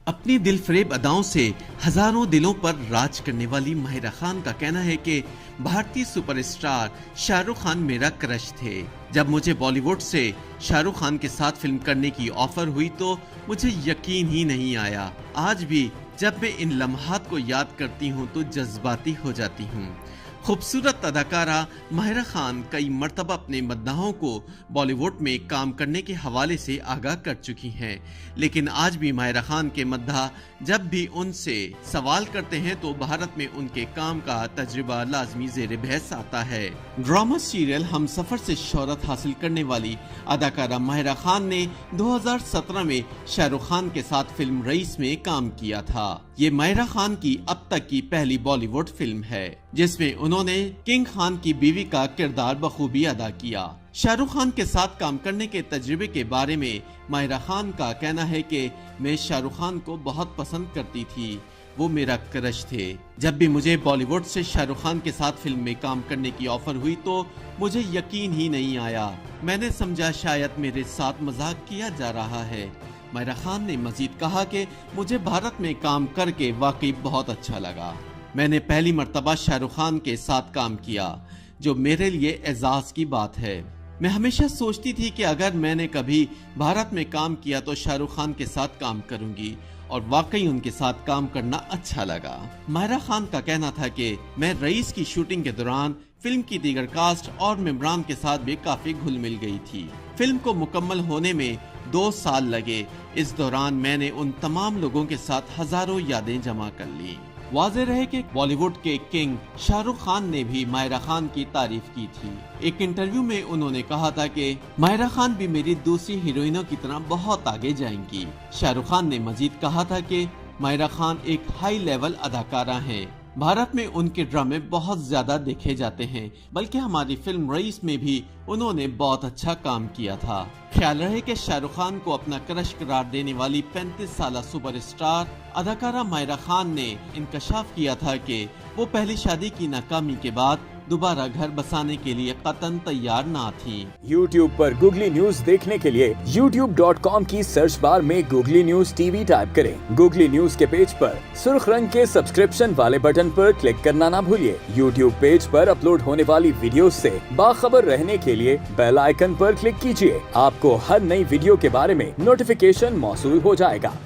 اپنی دل فریب اداؤں سے ہزاروں دلوں پر راج کرنے والی ماہرہ خان کا کہنا ہے کہ بھارتی سپر اسٹار شاہ رخ خان میرا کرش تھے۔ جب مجھے بالی ووڈ سے شاہ رخ خان کے ساتھ فلم کرنے کی آفر ہوئی تو مجھے یقین ہی نہیں آیا۔ آج بھی جب میں ان لمحات کو یاد کرتی ہوں تو جذباتی ہو جاتی ہوں۔ خوبصورت اداکارہ ماہرہ خان کئی مرتبہ اپنے مداحوں کو بالی ووڈ میں کام کرنے کے حوالے سے آگاہ کر چکی ہیں، لیکن آج بھی ماہرہ خان کے مداح جب بھی ان سے سوال کرتے ہیں تو بھارت میں ان کے کام کا تجربہ لازمی زیر بحث آتا ہے۔ ڈرامہ سیریل ہم سفر سے شہرت حاصل کرنے والی اداکارہ ماہرہ خان نے 2017 میں شاہ رخ خان کے ساتھ فلم رئیس میں کام کیا تھا۔ یہ ماہرہ خان کی اب تک کی پہلی بالی ووڈ فلم ہے جس میں انہوں نے کنگ خان کی بیوی کا کردار بخوبی ادا کیا۔ شاہ رخ خان کے ساتھ کام کرنے کے تجربے کے بارے میں ماہرہ خان کا کہنا ہے کہ میں شاہ رخ خان کو بہت پسند کرتی تھی، وہ میرا کرش تھے۔ جب بھی مجھے بالی ووڈ سے شاہ رخ خان کے ساتھ فلم میں کام کرنے کی آفر ہوئی تو مجھے یقین ہی نہیں آیا۔ میں نے سمجھا شاید میرے ساتھ مذاق کیا جا رہا ہے۔ ماہرہ خان نے مزید کہا کہ مجھے بھارت میں کام کر کے واقعی بہت اچھا لگا۔ میں نے پہلی مرتبہ شاہ رخ خان کے ساتھ کام کیا جو میرے لیے اعزاز کی بات ہے۔ میں ہمیشہ سوچتی تھی کہ اگر میں نے کبھی بھارت میں کام کیا تو شاہ رخ خان کے ساتھ کام کروں گی، اور واقعی ان کے ساتھ کام کرنا اچھا لگا۔ ماہرہ خان کا کہنا تھا کہ میں رئیس کی شوٹنگ کے دوران فلم کی دیگر کاسٹ اور ممبران کے ساتھ بھی کافی گھل مل گئی تھی۔ فلم کو مکمل ہونے میں 2 سال لگے۔ اس دوران میں نے ان تمام لوگوں کے ساتھ ہزاروں یادیں جمع کر لی۔ واضح رہے کہ بالی ووڈ کے کنگ شاہ رخ خان نے بھی ماہرہ خان کی تعریف کی تھی۔ ایک انٹرویو میں انہوں نے کہا تھا کہ ماہرہ خان بھی میری دوسری ہیروئنوں کی طرح بہت آگے جائیں گی۔ شاہ رخ خان نے مزید کہا تھا کہ ماہرہ خان ایک ہائی لیول اداکارہ ہیں۔ بھارت میں ان کے ڈرامے بہت زیادہ دیکھے جاتے ہیں، بلکہ ہماری فلم رئیس میں بھی انہوں نے بہت اچھا کام کیا تھا۔ خیال رہے کہ شاہ رخ خان کو اپنا کرش قرار دینے والی 35 سالہ سپر اسٹار اداکارہ ماہرہ خان نے انکشاف کیا تھا کہ وہ پہلی شادی کی ناکامی کے بعد دوبارہ گھر بسانے کے لیے قطعاً تیار نہ تھی۔ YouTube پر گوگلی نیوز دیکھنے کے لیے youtube.com کی سرچ بار میں googly news T V type کریں۔ گوگلی نیوز کے پیج پر سرخ رنگ کے سبسکرپشن والے بٹن پر کلک کرنا نہ بھولیے۔ YouTube پیج پر اپلوڈ ہونے والی ویڈیوز سے باخبر رہنے کے لیے بیل آئیکن پر کلک کیجیے۔ آپ کو ہر نئی ویڈیو کے بارے میں نوٹیفیکیشن موصول ہو جائے گا۔